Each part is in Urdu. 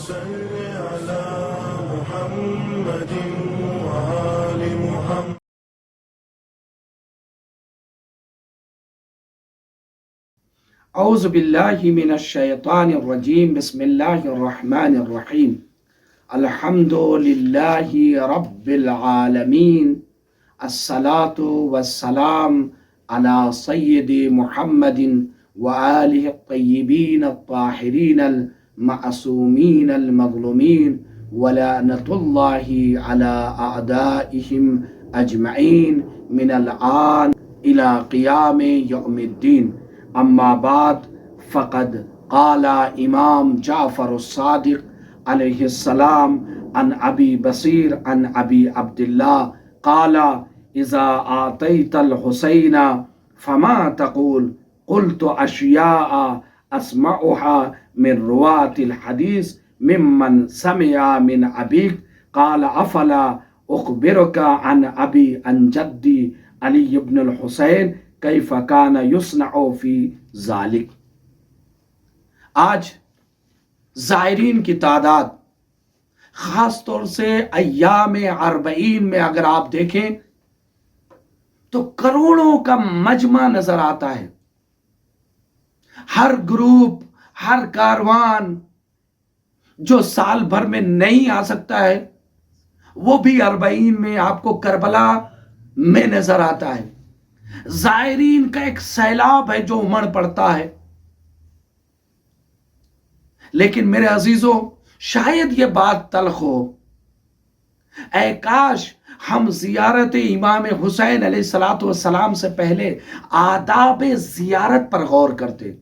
صل على محمد وآل محمد. اعوذ باللہ من الشیطان الرجیم. بسم اللہ الرحمن الرحیم. الحمد للہ رب العالمین. الصلاة والسلام علی سید محمد وآلہ الطیبین الطاہرین المعصومین المظلومین ولعنۃ اللہ علی اعدائہم اجمعین من الآن الی قیام یوم الدین. اما بعد فقد قال امام جعفر الصادق علیہ السلام عن ابی بصیر عن ابی عبداللہ قال اذا آتیت الحسین فما تقول قلت اشیاء اسمعها من رواة الحدیث ممن سمع من ابیک قال افلا اخبرک عن ابی عن جدی علی بن الحسین کیف کان یصنع فی ذالک. آج زائرین کی تعداد خاص طور سے ایام اربعین میں اگر آپ دیکھیں تو کروڑوں کا مجمع نظر آتا ہے. ہر گروپ، ہر کاروان جو سال بھر میں نہیں آ سکتا ہے وہ بھی اربعین میں آپ کو کربلا میں نظر آتا ہے. زائرین کا ایک سیلاب ہے جو امڑ پڑتا ہے. لیکن میرے عزیزوں، شاید یہ بات تلخ ہو، اے کاش ہم زیارت امام حسین علیہ السلام سے پہلے آداب زیارت پر غور کرتے.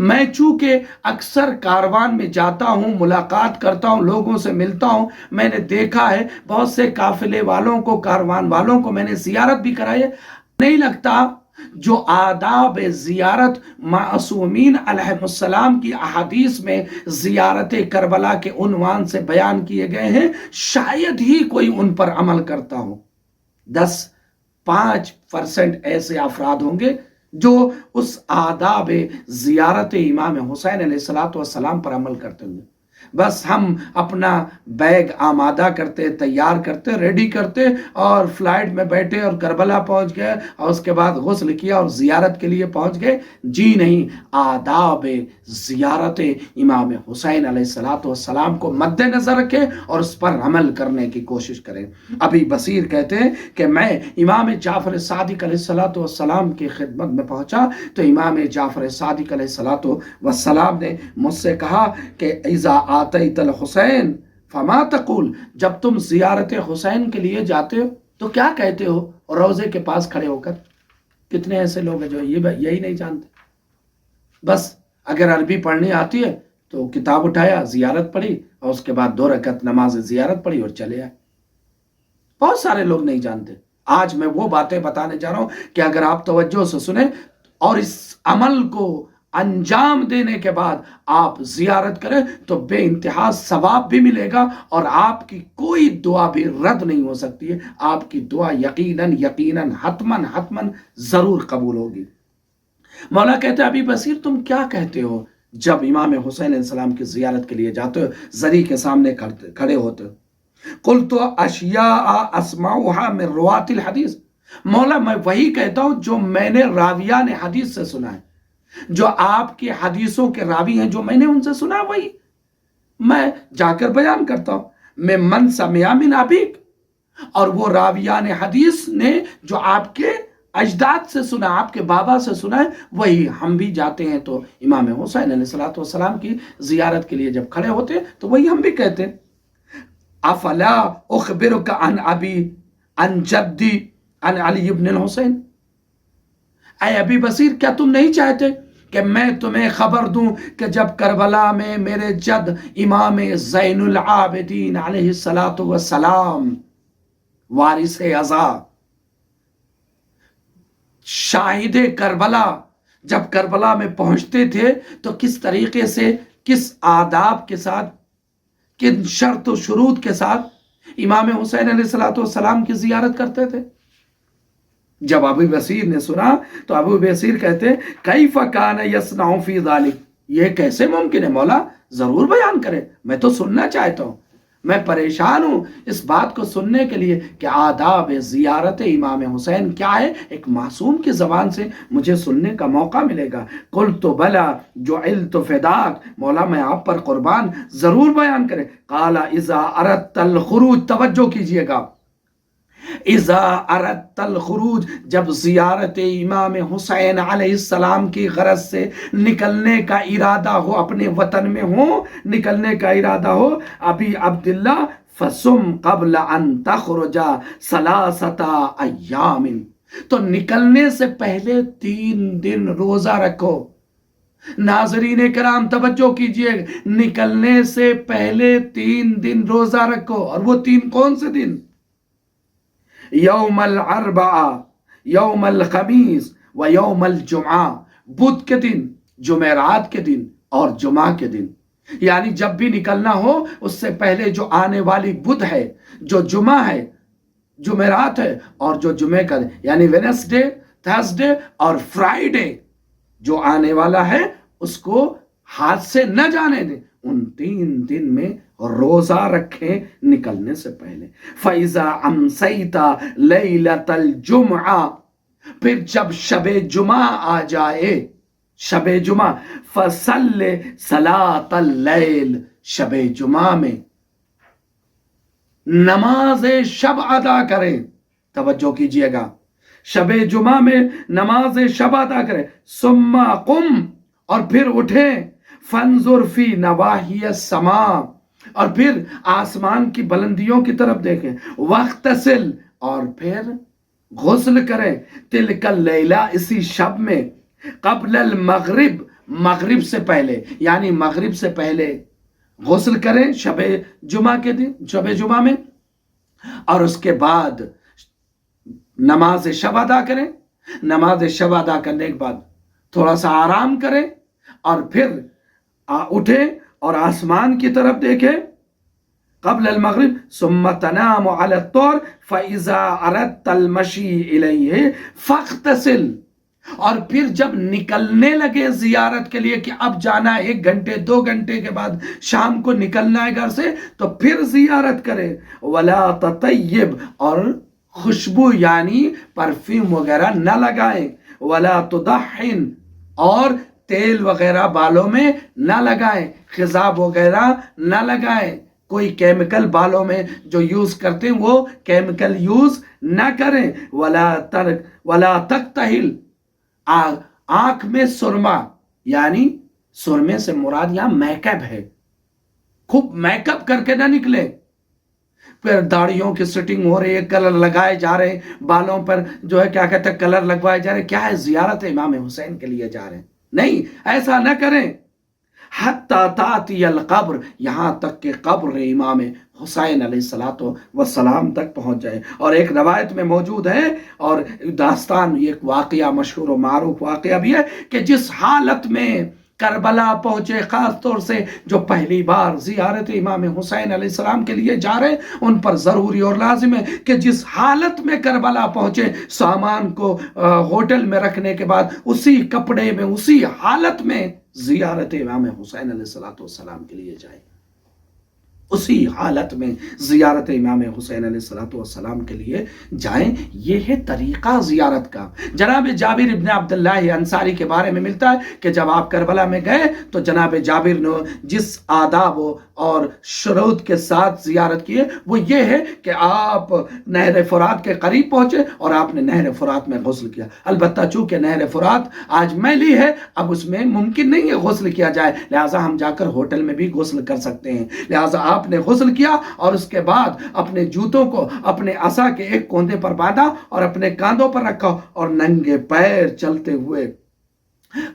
میں چونکہ اکثر کاروان میں جاتا ہوں، ملاقات کرتا ہوں، لوگوں سے ملتا ہوں، میں نے دیکھا ہے بہت سے قافلے والوں کو، کاروان والوں کو میں نے زیارت بھی کرائی ہے. نہیں لگتا جو آداب زیارت معصومین علیہ السلام کی احادیث میں زیارت کربلا کے عنوان سے بیان کیے گئے ہیں، شاید ہی کوئی ان پر عمل کرتا ہو. 5% ایسے افراد ہوں گے جو اس آداب زیارت امام حسین علیہ السلام پر عمل کرتے ہوں گے. بس ہم اپنا بیگ آمادہ کرتے، تیار کرتے، ریڈی کرتے اور فلائٹ میں بیٹھے اور کربلا پہنچ گئے اور اس کے بعد غسل کیا اور زیارت کے لیے پہنچ گئے. جی نہیں، آداب زیارت امام حسین علیہ السلام کو مد نظر رکھیں اور اس پر عمل کرنے کی کوشش کریں. ابھی بصیر کہتے ہیں کہ میں امام جعفر صادق علیہ السلام کی خدمت میں پہنچا تو امام جعفر صادق علیہ السلام نے مجھ سے کہا کہ اذا آتیت الحسین فما تقول، جب تم زیارت حسین کے لیے جاتے ہو تو کیا کہتے ہو؟ اور روضے کے پاس کھڑے ہو کر کتنے ایسے لوگ ہیں جو یہی نہیں جانتے. بس اگر عربی پڑھنی آتی ہے تو کتاب اٹھایا، زیارت پڑھی اور اس کے بعد 2 رکعت نماز زیارت پڑھی اور چلے آئے. بہت سارے لوگ نہیں جانتے. آج میں وہ باتیں بتانے جا رہا ہوں کہ اگر آپ توجہ سے سنیں اور اس عمل کو انجام دینے کے بعد آپ زیارت کریں تو بے انتہا ثواب بھی ملے گا اور آپ کی کوئی دعا بھی رد نہیں ہو سکتی ہے. آپ کی دعا یقیناً حتماً ضرور قبول ہوگی. مولا کہتے ہیں ابھی بصیر تم کیا کہتے ہو جب امام حسین علیہ السلام کی زیارت کے لیے جاتے ہو، زری کے سامنے کھڑے ہوتے ہو؟ قلت اشیاء اسمعها من رواة الحدیث، مولا میں وہی کہتا ہوں جو میں نے راویان حدیث سے سنا ہے، جو آپ کی حدیثوں کے راوی ہیں، جو میں نے ان سے سنا ہے وہی میں جا کر بیان کرتا ہوں. میں من سمع من ابیک، اور وہ راویان حدیث نے جو آپ کے اجداد سے سنا، آپ کے بابا سے سنا ہے، وہی ہم بھی جاتے ہیں تو امام حسین علیہ السلام کی زیارت کے لیے جب کھڑے ہوتے ہیں تو وہی ہم بھی کہتے ہیں. افلا اخبرک عن ابی عن جدی عن علی بن الحسین، اے ابی بصیر کیا تم نہیں چاہتے کہ میں تمہیں خبر دوں کہ جب کربلا میں میرے جد امام زین العابدین علیہ السلام وارث عزا، شاہد کربلا، جب کربلا میں پہنچتے تھے تو کس طریقے سے، کس آداب کے ساتھ، کن شرط و شروط کے ساتھ امام حسین علیہ السلام کی زیارت کرتے تھے. جب ابو بصیر نے سنا تو ابو بصیر کہتے کیف کان یصنع فی ذلک، یہ کیسے ممکن ہے مولا؟ ضرور بیان کرے، میں تو سننا چاہتا ہوں، میں پریشان ہوں اس بات کو سننے کے لیے کہ آداب زیارت امام حسین کیا ہے، ایک معصوم کی زبان سے مجھے سننے کا موقع ملے گا۔ قلت بلا جعلت فداک، مولا میں آپ پر قربان، ضرور بیان کرے۔ قال اذا اردت الخروج، توجہ کیجئے گا، اذا اردت الخروج، جب زیارت امام حسین علیہ السلام کی غرض سے نکلنے کا ارادہ ہو، اپنے وطن میں ہو، نکلنے کا ارادہ ہو، ابھی عبداللہ فصم قبل ان تخرج 3 ایام، تو نکلنے سے پہلے 3 دن روزہ رکھو۔ ناظرین کرام توجہ کیجئے، نکلنے سے پہلے 3 دن روزہ رکھو، اور وہ 3 کون سے دن؟ یوم الاربعاء، یوم الخمیس و یوم الجمعہ، بدھ کے دن، جمعرات کے دن اور جمعہ کے دن۔ یعنی جب بھی نکلنا ہو اس سے پہلے جو آنے والی بدھ ہے، جو جمعہ ہے، جمعرات ہے، اور جو جمعہ کا دن، یعنی وینسڈے، تھرسڈے اور فرائیڈے جو آنے والا ہے، اس کو ہاتھ سے نہ جانے دیں۔ ان 3 دن میں روزہ رکھیں نکلنے سے پہلے۔ فَإِذَا أَمْسَيْتَ لَيْلَةَ الْجُمْعَةِ، پھر جب شب جمعہ آ جائے، شب جمعہ، فَصَلِّ صَلَاةَ اللَّيْلِ، شب جمعہ میں نماز شب ادا کریں۔ توجہ کیجئے گا، شب جمعہ میں نماز شب ادا کریں۔ ثم قم، اور پھر اٹھیں، فانظر فی نواحی السماء، اور پھر آسمان کی بلندیوں کی طرف دیکھیں۔ واغتسل، اور پھر غسل کریں، تلک اللیلہ، اسی شب میں، قبل المغرب، مغرب سے پہلے، یعنی مغرب سے پہلے غسل کریں شب جمعہ کے دن، شب جمعہ میں، اور اس کے بعد نماز شب ادا کریں۔ نماز شب ادا کرنے کے بعد تھوڑا سا آرام کریں، اور پھر اٹھیں اور آسمان کی طرف دیکھیں قبل المغرب۔ ثم تنام على الطور فإذا أردت المشي إليه فاغتسل، اور پھر جب نکلنے لگے زیارت کے لیے کہ اب جانا ہے، 1 گھنٹے 2 گھنٹے کے بعد شام کو نکلنا ہے گھر سے، تو پھر زیارت کرے۔ ولا تطیب، اور خوشبو یعنی پرفیوم وغیرہ نہ لگائیں۔ ولا تدخن، اور تیل وغیرہ بالوں میں نہ لگائیں، خضاب وغیرہ نہ لگائیں، کوئی کیمیکل بالوں میں جو یوز کرتے ہیں وہ کیمیکل یوز نہ کریں۔ ولا تکتحل، آنکھ میں سرما، یعنی سرمے سے مراد یہاں میک اپ ہے، خوب میک اپ کر کے نہ نکلے۔ پھر داڑھیوں کی سٹنگ ہو رہی ہے، کلر لگائے جا رہے ہیں، بالوں پر جو ہے کیا کہتے ہیں کلر لگوائے جا رہے ہیں، کیا ہے زیارت امام حسین کے لیے جا رہے ہیں، نہیں، ایسا نہ کریں۔ حتی تاتی القبر، یہاں تک کہ قبر امام حسین علیہ السلام تک پہنچ جائے۔ اور ایک روایت میں موجود ہے، اور داستان، یہ ایک واقعہ مشہور و معروف واقعہ بھی ہے، کہ جس حالت میں کربلا پہنچے، خاص طور سے جو پہلی بار زیارت امام حسین علیہ السلام کے لیے جا رہے ہیں، ان پر ضروری اور لازم ہے کہ جس حالت میں کربلا پہنچے، سامان کو ہوٹل میں رکھنے کے بعد اسی کپڑے میں، اسی حالت میں زیارت امام حسین علیہ السلام کے لیے جائے، اسی حالت میں زیارت امام حسین علیہ السلام کے لیے جائیں۔ یہ ہے طریقہ زیارت کا۔ جناب جابر ابن عبداللہ انصاری کے بارے میں ملتا ہے کہ جب آپ کربلا میں گئے تو جناب جابر نے جس آداب اور شروط کے ساتھ زیارت کیے وہ یہ ہے کہ آپ نہر فرات کے قریب پہنچے اور آپ نے نہر فرات میں غسل کیا۔ البتہ چونکہ نہر فرات آج میلی ہے، اب اس میں ممکن نہیں ہے غسل کیا جائے، لہٰذا ہم جا کر ہوٹل میں بھی غسل کر سکتے ہیں۔ لہٰذا آپ نے غسل کیا اور اس کے بعد اپنے جوتوں کو اپنے عصا کے ایک کوندے پر باندھا اور اپنے کاندھوں پر رکھا اور ننگے پیر چلتے ہوئے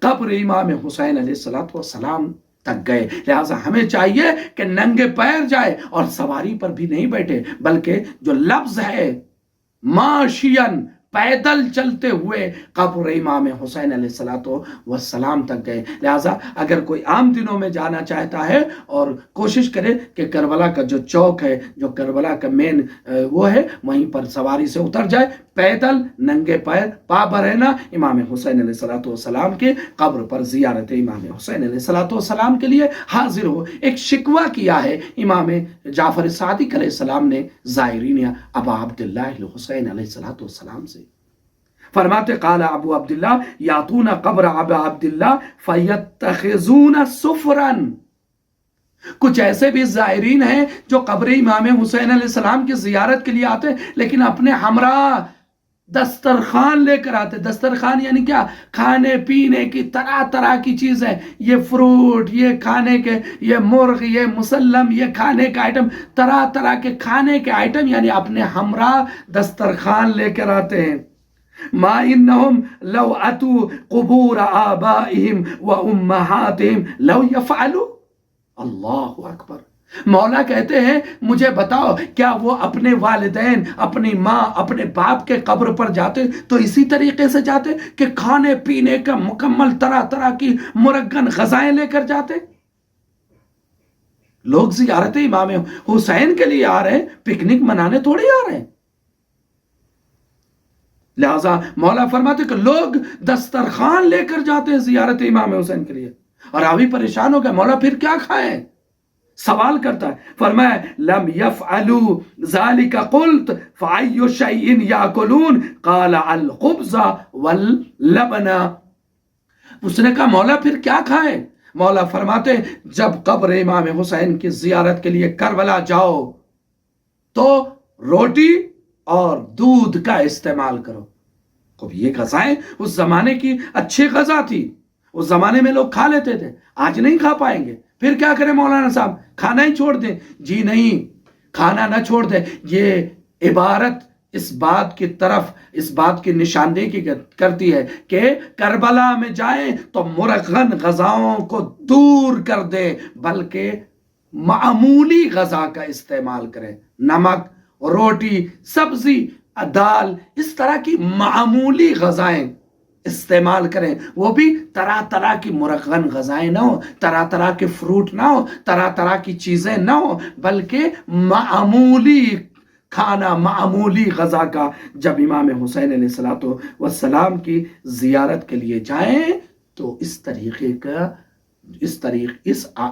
قبر امام حسین علیہ السلام تک گئے۔ لہٰذا ہمیں چاہیے کہ ننگے پیر جائے اور سواری پر بھی نہیں بیٹھے، بلکہ جو لفظ ہے ماشین، پیدل چلتے ہوئے قبر امام حسین علیہ السلام تک گئے۔ لہٰذا اگر کوئی عام دنوں میں جانا چاہتا ہے اور کوشش کرے کہ کربلا کا جو چوک ہے، جو کربلا کا مین وہ ہے، وہیں پر سواری سے اتر جائے، پیدل ننگے پیر پا برہنہ امام حسین علیہ السلام کے قبر پر زیارت امام حسین علیہ السلام کے لیے حاضر ہو۔ ایک شکوہ کیا ہے امام جعفر صادق علیہ السلام نے زائرین ابا عبداللہ الحسین علیہ السلام سے، فرماتے قال ابو عبداللہ یاتون قبر ابا عبداللہ فیتخذون سفرا، کچھ ایسے بھی زائرین ہیں جو قبر امام حسین علیہ السلام کی زیارت کے لیے آتے ہیں لیکن اپنے ہمراہ دسترخوان لے کر آتے۔ دسترخوان یعنی کیا؟ کھانے پینے کی طرح طرح کی چیزیں، یہ فروٹ، یہ کھانے کے، یہ مرغ، یہ مسلم، یہ کھانے کے آئٹم، طرح طرح کے کھانے کے آئٹم، یعنی اپنے ہمراہ دسترخوان لے کر آتے ہیں۔ ما انہم لو اتوا قبور آبائہم و امہاتہم لو یفعلوا، اللہ اکبر۔ مولا کہتے ہیں مجھے بتاؤ کیا وہ اپنے والدین، اپنی ماں، اپنے باپ کے قبر پر جاتے تو اسی طریقے سے جاتے کہ کھانے پینے کا مکمل طرح طرح کی مرغن غذائیں لے کر جاتے؟ لوگ زیارت امام حسین کے لیے آ رہے ہیں، پکنک منانے تھوڑی آ رہے ہیں۔ لہذا مولا فرماتے کہ لوگ دسترخوان لے کر جاتے ہیں زیارت امام حسین کے لیے، اور ابھی پریشان ہو گئے مولا پھر کیا کھائیں؟ سوال کرتا ہے، فرمایا لم يفعلوا ذلك قلت فأي شيء يأكلون قال الخبز واللبن، اس نے کہا مولا پھر کیا کھائیں؟ مولا فرماتے جب قبر امام حسین کی زیارت کے لیے کربلا جاؤ تو روٹی اور دودھ کا استعمال کرو۔ خب یہ غذائیں اس زمانے کی اچھی غذا تھی، اس زمانے میں لوگ کھا لیتے تھے، آج نہیں کھا پائیں گے، پھر کیا کریں مولانا صاحب؟ کھانا ہی چھوڑ دیں؟ جی نہیں، کھانا نہ چھوڑ دیں، یہ عبارت اس بات کی طرف، اس بات کی نشاندہی کرتی ہے کہ کربلا میں جائیں تو مرغن غذاؤں کو دور کر دیں، بلکہ معمولی غذا کا استعمال کریں، نمک، روٹی، سبزی، دال، اس طرح کی معمولی غذائیں استعمال کریں، وہ بھی طرح طرح کی مرغن غذائیں نہ ہو، طرح طرح کے فروٹ نہ ہو، طرح طرح کی چیزیں نہ ہو، بلکہ معمولی کھانا، معمولی غذا کا۔ جب امام حسین علیہ السلام کی زیارت کے لیے جائیں تو اس طریقے کا،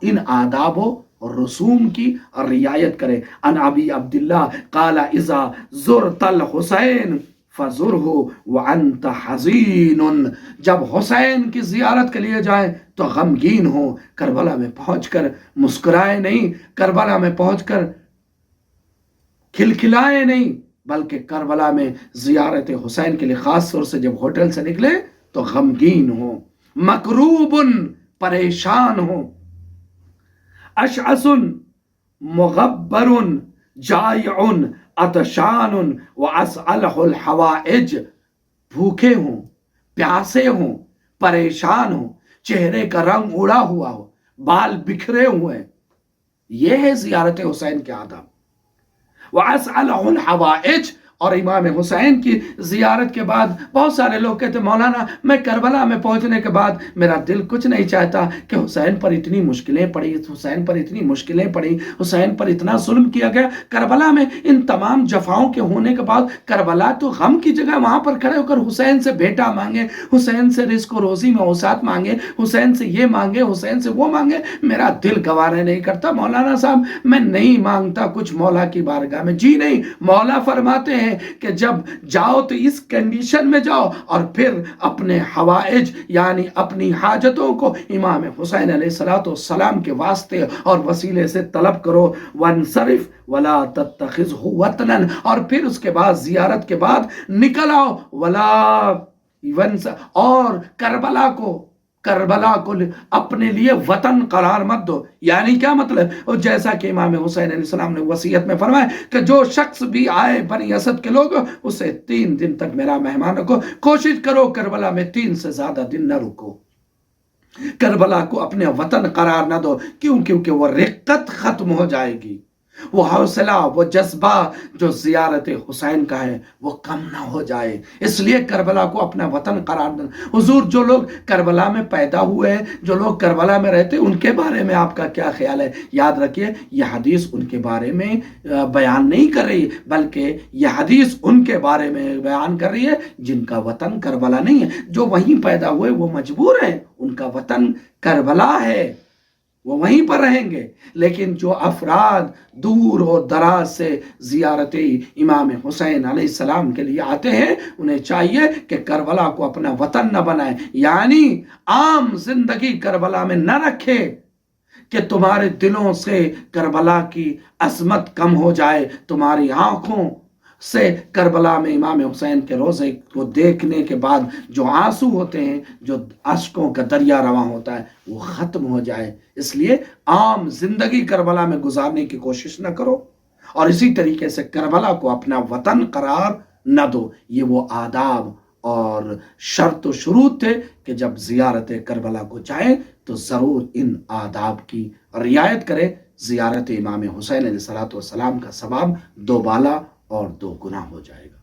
ان آداب و رسوم کی رعایت کریں۔ ان ابی عبداللہ قال اذا زرت الحسین فزرہ وانت حزین، جب حسین کی زیارت کے لیے جائیں تو غمگین ہو، کربلا میں پہنچ کر مسکرائے نہیں، کربلا میں پہنچ کر کھلکھلائے نہیں، بلکہ کربلا میں زیارت حسین کے لیے خاص طور سے جب ہوٹل سے نکلے تو غمگین ہو، مکروب، پریشان ہو، اشعث مغبر جائع عطشان واسألہ الحوائج، بھوکے ہوں، پیاسے ہوں، پریشان ہوں، چہرے کا رنگ اڑا ہوا ہو، بال بکھرے ہوئے، یہ ہے زیارت حسین کے آداب۔ واسألہ الحوائج، اور امام حسین کی زیارت کے بعد بہت سارے لوگ کہتے مولانا میں کربلا میں پہنچنے کے بعد میرا دل کچھ نہیں چاہتا کہ حسین پر اتنی مشکلیں پڑی، حسین پر اتنی مشکلیں پڑی، حسین پر اتنا ظلم کیا گیا، کربلا میں ان تمام جفاؤں کے ہونے کے بعد کربلا تو غم کی جگہ، وہاں پر کھڑے ہو کر حسین سے بیٹا مانگے، حسین سے رزق و روزی میں اوساط مانگے، حسین سے یہ مانگے، حسین سے وہ مانگے، میرا دل گوارا نہیں کرتا مولانا صاحب، میں نہیں مانگتا کچھ مولا کی بارگاہ میں۔ جی نہیں، مولا فرماتے ہیں کہ جب جاؤ تو اس کنڈیشن میں جاؤ، اور پھر اپنے حوائج یعنی اپنی حاجتوں کو امام حسین علیہ السلام کے واسطے اور وسیلے سے طلب کرو۔ وانصرف ولا تتخذہ وطنا، اور پھر اس کے بعد زیارت کے بعد نکل آؤ، اور کربلا کو اپنے لیے وطن قرار مت دو۔ یعنی کیا مطلب؟ جیسا کہ امام حسین علیہ السلام نے وصیت میں فرمایا کہ جو شخص بھی آئے بنی اسد کے لوگ اسے 3 دن تک میرا مہمان رکھو، کوشش کرو کربلا میں 3 سے زیادہ دن نہ رکو، کربلا کو اپنے وطن قرار نہ دو، کیونکہ وہ رقت ختم ہو جائے گی، وہ حوصلہ، وہ جذبہ جو زیارت حسین کا ہے وہ کم نہ ہو جائے۔ اس لیے کربلا کو اپنا وطن قرار دیں۔ حضور جو لوگ کربلا میں پیدا ہوئے ہیں، جو لوگ کربلا میں رہتے، ان کے بارے میں آپ کا کیا خیال ہے؟ یاد رکھیے یہ حدیث ان کے بارے میں بیان نہیں کر رہی، بلکہ یہ حدیث ان کے بارے میں بیان کر رہی ہے جن کا وطن کربلا نہیں ہے۔ جو وہیں پیدا ہوئے وہ مجبور ہیں، ان کا وطن کربلا ہے، وہ وہیں پر رہیں گے۔ لیکن جو افراد دور اور دراز سے زیارت امام حسین علیہ السلام کے لیے آتے ہیں، انہیں چاہیے کہ کربلا کو اپنا وطن نہ بنائیں، یعنی عام زندگی کربلا میں نہ رکھے کہ تمہارے دلوں سے کربلا کی عظمت کم ہو جائے، تمہاری آنکھوں سے کربلا میں امام حسین کے روزے کو دیکھنے کے بعد جو آنسو ہوتے ہیں، جو اشکوں کا دریا رواں ہوتا ہے، وہ ختم ہو جائے۔ اس لیے عام زندگی کربلا میں گزارنے کی کوشش نہ کرو، اور اسی طریقے سے کربلا کو اپنا وطن قرار نہ دو۔ یہ وہ آداب اور شرط و شروط تھے کہ جب زیارت کربلا کو جائیں تو ضرور ان آداب کی رعایت کرے۔ زیارت امام حسین علیہ السلام کا ثواب دو بالا اور دو گنا ہو جائے گا۔